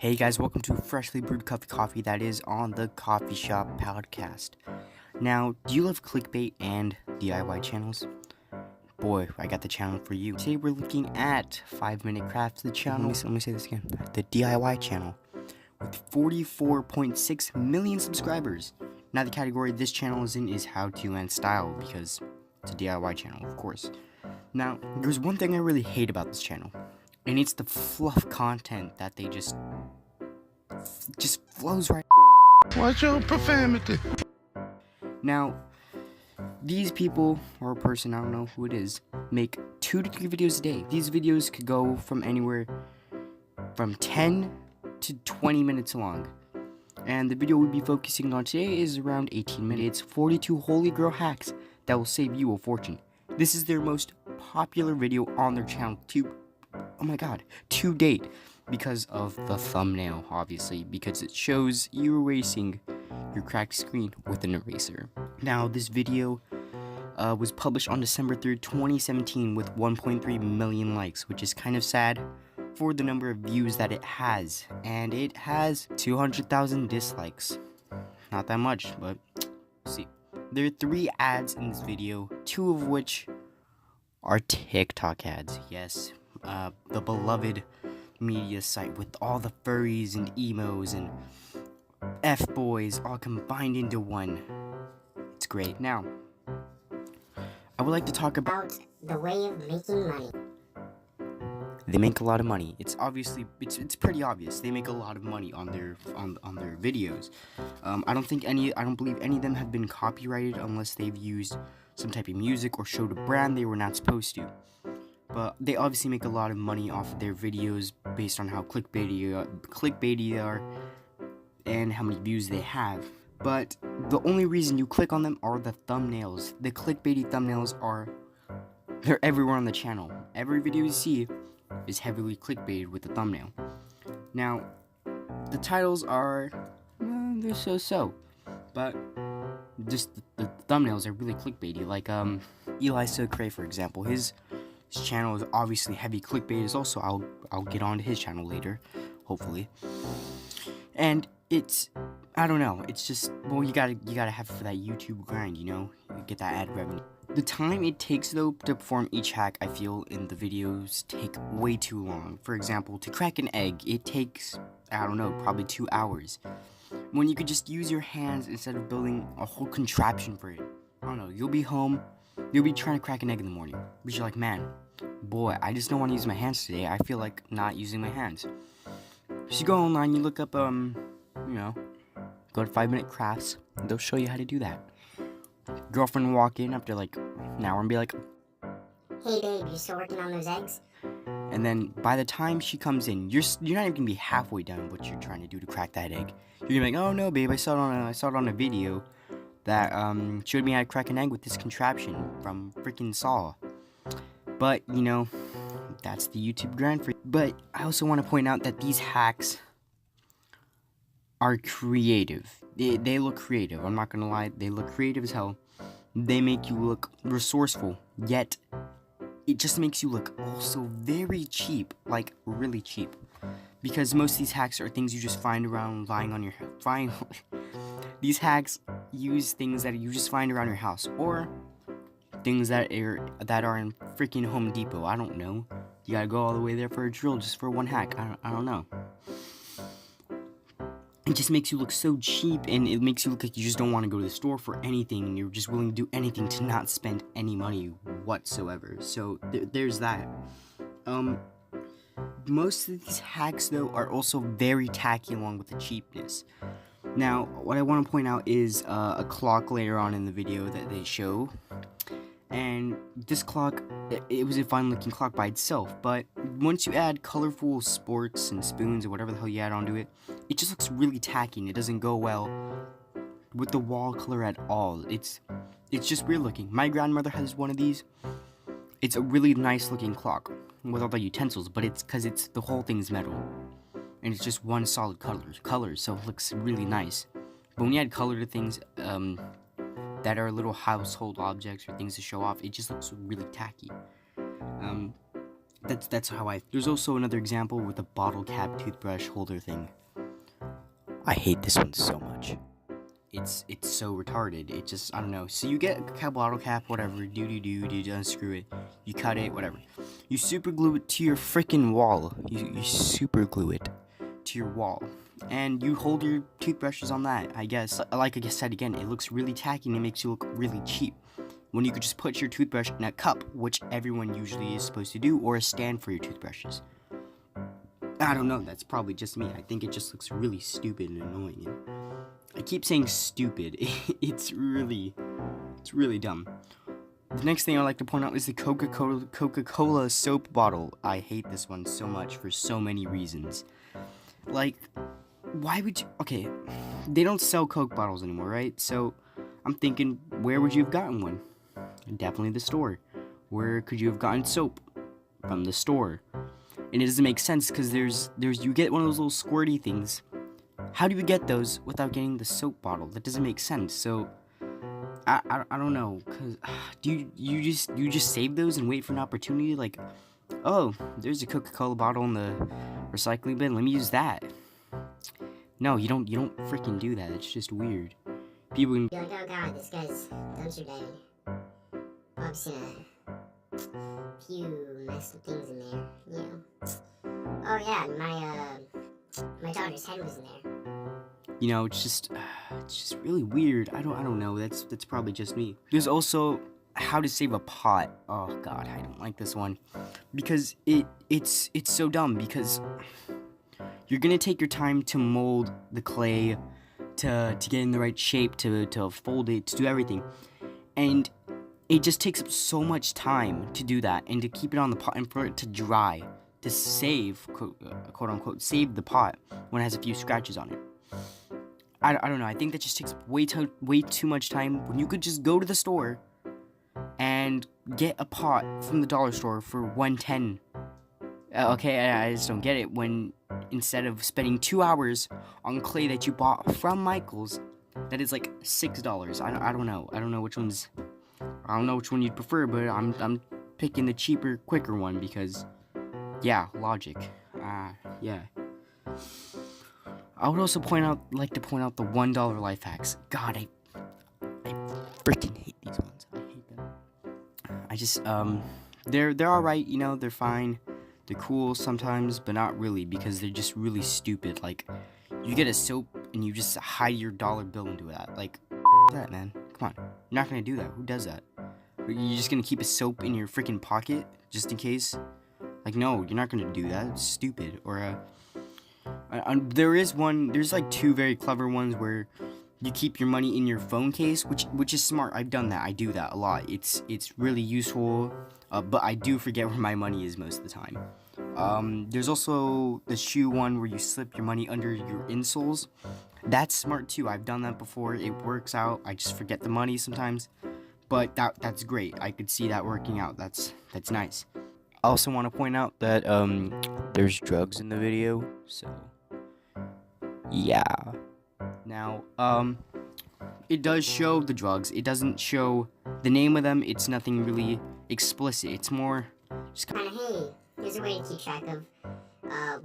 Hey guys, welcome to Freshly Brewed Coffee that is on the Coffee Shop podcast. Now, do you love clickbait and DIY channels? Boy, I got the channel for you. Today we're looking at 5-Minute Crafts, the channel. Let me say this again. The DIY channel with 44.6 million subscribers. Now the category this channel is in is how to and style because it's a DIY channel, of course. Now, there's one thing I really hate about this channel, and it's the fluff content that they just flows right. Watch your profanity. Now, these people, or a person, I don't know who it is, make 2 to 3 videos a day. These videos could go from anywhere from 10 to 20 minutes long. And the video we'll be focusing on today is around 18 minutes. 42 holy grail hacks that will save you a fortune. This is their most popular video on their channel to date. Because of the thumbnail, obviously, because it shows you erasing your cracked screen with an eraser. Now, this video was published on December 3rd, 2017 with 1.3 million likes, which is kind of sad for the number of views that it has. And it has 200,000 dislikes. Not that much, but see. There are 3 ads in this video, 2 of which are TikTok ads. Yes, the beloved media site with all the furries and emos and F-boys all combined into one. It's great. Now, I would like to talk about the way of making money. They make a lot of money. It's pretty obvious. They make a lot of money on their videos. I don't believe any of them have been copyrighted unless they've used some type of music or showed a brand they were not supposed to. But they obviously make a lot of money off of their videos based on how clickbaity they are and how many views they have. But the only reason you click on them are the thumbnails. The clickbaity thumbnails they're everywhere on the channel. Every video you see is heavily clickbaited with the thumbnail. Now, the titles are, they're so-so. But just the thumbnails are really clickbaity. Like, Eli SATIRE, for example, his channel is obviously heavy clickbait. Is also I'll get on to his channel later, hopefully. And it's, I don't know, it's just, well, you gotta have it for that YouTube grind, you know, you get that ad revenue. The time it takes though to perform each hack, I feel in the videos take way too long. For example, to crack an egg, it takes, I don't know, probably 2 hours, when you could just use your hands instead of building a whole contraption for it. I don't know, you'll be home, you'll be trying to crack an egg in the morning, but you're like, man, boy, I just don't want to use my hands today. I feel like not using my hands. So you go online, you look up, go to 5-Minute Crafts, they'll show you how to do that. Girlfriend will walk in after like an hour and be like, hey babe, you still working on those eggs? And then by the time she comes in, you're not even gonna be halfway done what you're trying to do to crack that egg. You're gonna be like, oh no babe, I saw it on a video that showed me how to crack an egg with this contraption from freaking Saw. But, you know, that's the YouTube grind for you. But I also want to point out that these hacks are creative. They look creative. I'm not going to lie. They look creative as hell. They make you look resourceful. Yet, it just makes you look also very cheap. Like, really cheap. Because most of these hacks are things you just find around lying on your house. These hacks use things that you just find around your house. Or things that are in freaking Home Depot. I don't know. You gotta go all the way there for a drill just for one hack. I don't know. It just makes you look so cheap, and it makes you look like you just don't want to go to the store for anything, and you're just willing to do anything to not spend any money whatsoever. So there's that. Most of these hacks though are also very tacky along with the cheapness. Now, what I want to point out is a clock later on in the video that they show. And this clock, it was a fine looking clock by itself, but once you add colorful sports and spoons or whatever the hell you add onto it, it just looks really tacky and it doesn't go well with the wall color at all. It's just weird looking. My grandmother has one of these. It's a really nice looking clock with all the utensils, but it's because the whole thing's metal. And it's just one solid color, so it looks really nice. But when you add color to things, that are little household objects or things to show off, it just looks really tacky. That's how I. There's also another example with the bottle cap toothbrush holder thing. I hate this one so much. It's so retarded. It just, I don't know. So you get a bottle cap, whatever, you unscrew it, you cut it, whatever. You super glue it to your freaking wall. You super glue it to your wall, and you hold your toothbrushes on that. I guess, like I said again, it looks really tacky and it makes you look really cheap. When you could just put your toothbrush in a cup, which everyone usually is supposed to do, or a stand for your toothbrushes. I don't know, that's probably just me. I think it just looks really stupid and annoying. I keep saying stupid. It's really dumb. The next thing I like to point out is the Coca-Cola soap bottle. I hate this one so much for so many reasons. Like, why would you... Okay, they don't sell Coke bottles anymore, right? So, I'm thinking, where would you have gotten one? Definitely the store. Where could you have gotten soap? From the store. And it doesn't make sense because you get one of those little squirty things. How do you get those without getting the soap bottle? That doesn't make sense. So I don't know, cause do you just save those and wait for an opportunity? Like, oh, there's a Coca-Cola bottle in the recycling bin. Let me use that. No, you don't freaking do that. It's just weird. People can Be like, oh god, this guy's dumpster diving. I've seen a few messed up things in there, you know. Oh yeah, my daughter's head was in there. You know, it's just really weird. I don't know. That's probably just me. There's also how to save a pot. Oh god, I don't like this one because it's so dumb. Because you're gonna take your time to mold the clay, to get in the right shape, to fold it, to do everything, and it just takes up so much time to do that and to keep it on the pot and for it to dry, to save quote unquote save the pot when it has a few scratches on it. I don't know. I think that just takes way too much time when you could just go to the store and get a pot from the dollar store for $1.10. Okay, I just don't get it. When instead of spending 2 hours on clay that you bought from Michael's, that is like $6. I don't know. I don't know which one's. I don't know which one you'd prefer, but I'm picking the cheaper, quicker one because, yeah, logic. Yeah. I would also like to point out the $1 life hacks. God, I freaking hate these ones. I hate them. I just they're alright, you know, they're fine. They're cool sometimes, but not really because they're just really stupid. Like, you get a soap and you just hide your dollar bill into that. Like, that, man. Come on. You're not gonna do that. Who does that? You're just gonna keep a soap in your freaking pocket just in case? Like, no, you're not gonna do that. It's stupid. Or there's like two very clever ones where you keep your money in your phone case, which is smart. I've done that. I do that a lot. It's really useful, but I do forget where my money is most of the time. There's also the shoe one where you slip your money under your insoles. That's smart too. I've done that before. It works out. I just forget the money sometimes, but that's great. I could see that working out. That's nice. I also want to point out that there's drugs in the video, so yeah. Now, it does show the drugs. It doesn't show the name of them. It's nothing really explicit. It's more just kind of, hey, there's a way to keep track of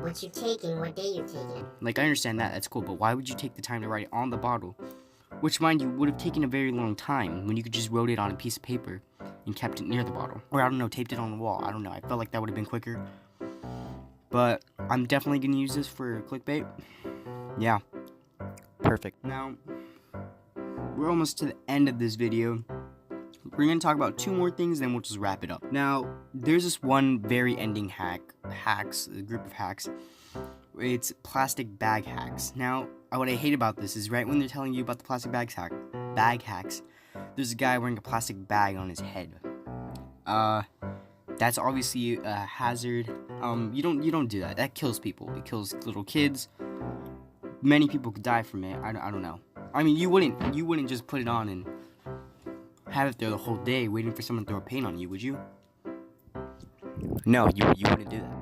what you're taking, what day you're taking it. like, I understand that. That's cool, but why would you take the time to write it on the bottle? Which, mind you, would have taken a very long time when you could just wrote it on a piece of paper and kept it near the bottle. Or, I don't know, taped it on the wall. I don't know. I felt like that would have been quicker. But I'm definitely going to use this for clickbait. Yeah. Perfect. Now, we're almost to the end of this video. We're going to talk about two more things, then we'll just wrap it up. Now, there's this one very ending a group of hacks. It's plastic bag hacks. Now, what I hate about this is right when they're telling you about the plastic bag hacks, there's a guy wearing a plastic bag on his head. That's obviously a hazard. You don't do that. That kills people. It kills little kids. Many people could die from it. I don't know. I mean, you wouldn't just put it on and have it there the whole day waiting for someone to throw paint on you, would you? No, you wouldn't do that.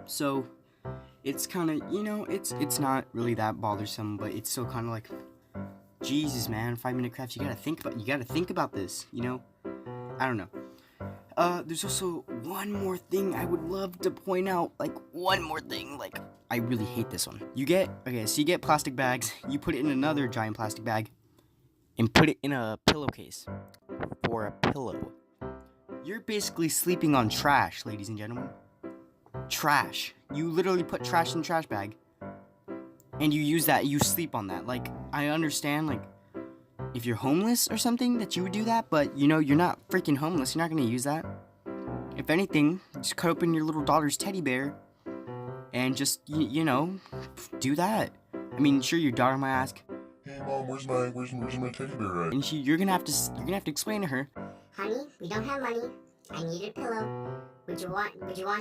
So, it's kind of, you know, it's not really that bothersome, but it's still kind of like, Jesus, man, 5 minute crafts. You gotta think about this, you know. I don't know. There's also one more thing I would love to point out. Like, one more thing. Like, I really hate this one. You get plastic bags, you put it in another giant plastic bag, and put it in a pillowcase for a pillow. You're basically sleeping on trash, ladies and gentlemen. Trash. You literally put trash in a trash bag, and you use that, you sleep on that. Like, I understand, like, if you're homeless or something, that you would do that, but, you know, you're not freaking homeless. You're not gonna use that. If anything, just cut open your little daughter's teddy bear, and just, you know, do that. I mean, sure, your daughter might ask, Hey mom, where's my teddy bear at? and you're gonna have to explain to her, Honey, we don't have money. I need a pillow. Would you want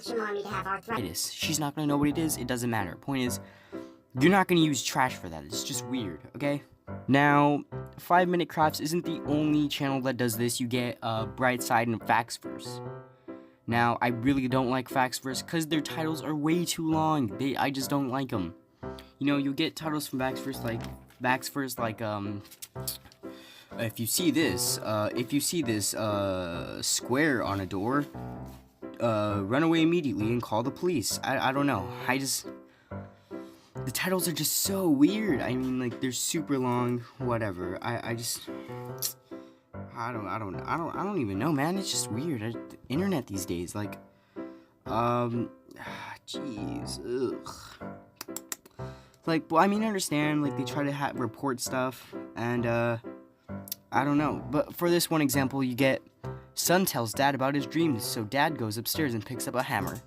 your mommy to have arthritis? she's not gonna know what it is. It doesn't matter. Point is, you're not gonna use trash for that. It's just weird, okay? Now, 5 Minute Crafts isn't the only channel that does this. You get Brightside and Factsverse. Now, I really don't like Factsverse because their titles are way too long. I just don't like them. You know, you'll get titles from Factsverse like if you see this square on a door, run away immediately and call the police. I don't know. The titles are just so weird. I mean, like, they're super long, whatever. I don't even know, man. It's just weird. The internet these days, like, jeez, ugh. Like, well, I mean, I understand, like, they try to report stuff, and, I don't know. But for this one example, you get, son tells dad about his dreams, so dad goes upstairs and picks up a hammer.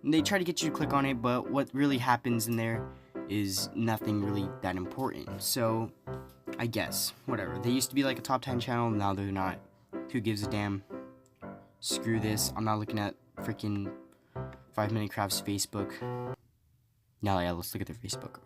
And they try to get you to click on it, but what really happens in there is nothing really that important. So, I guess, whatever. They used to be like a top 10 channel, now they're not. Who gives a damn? Screw this. I'm not looking at freaking 5 Minute Crafts Facebook. Now, yeah, let's look at their Facebook.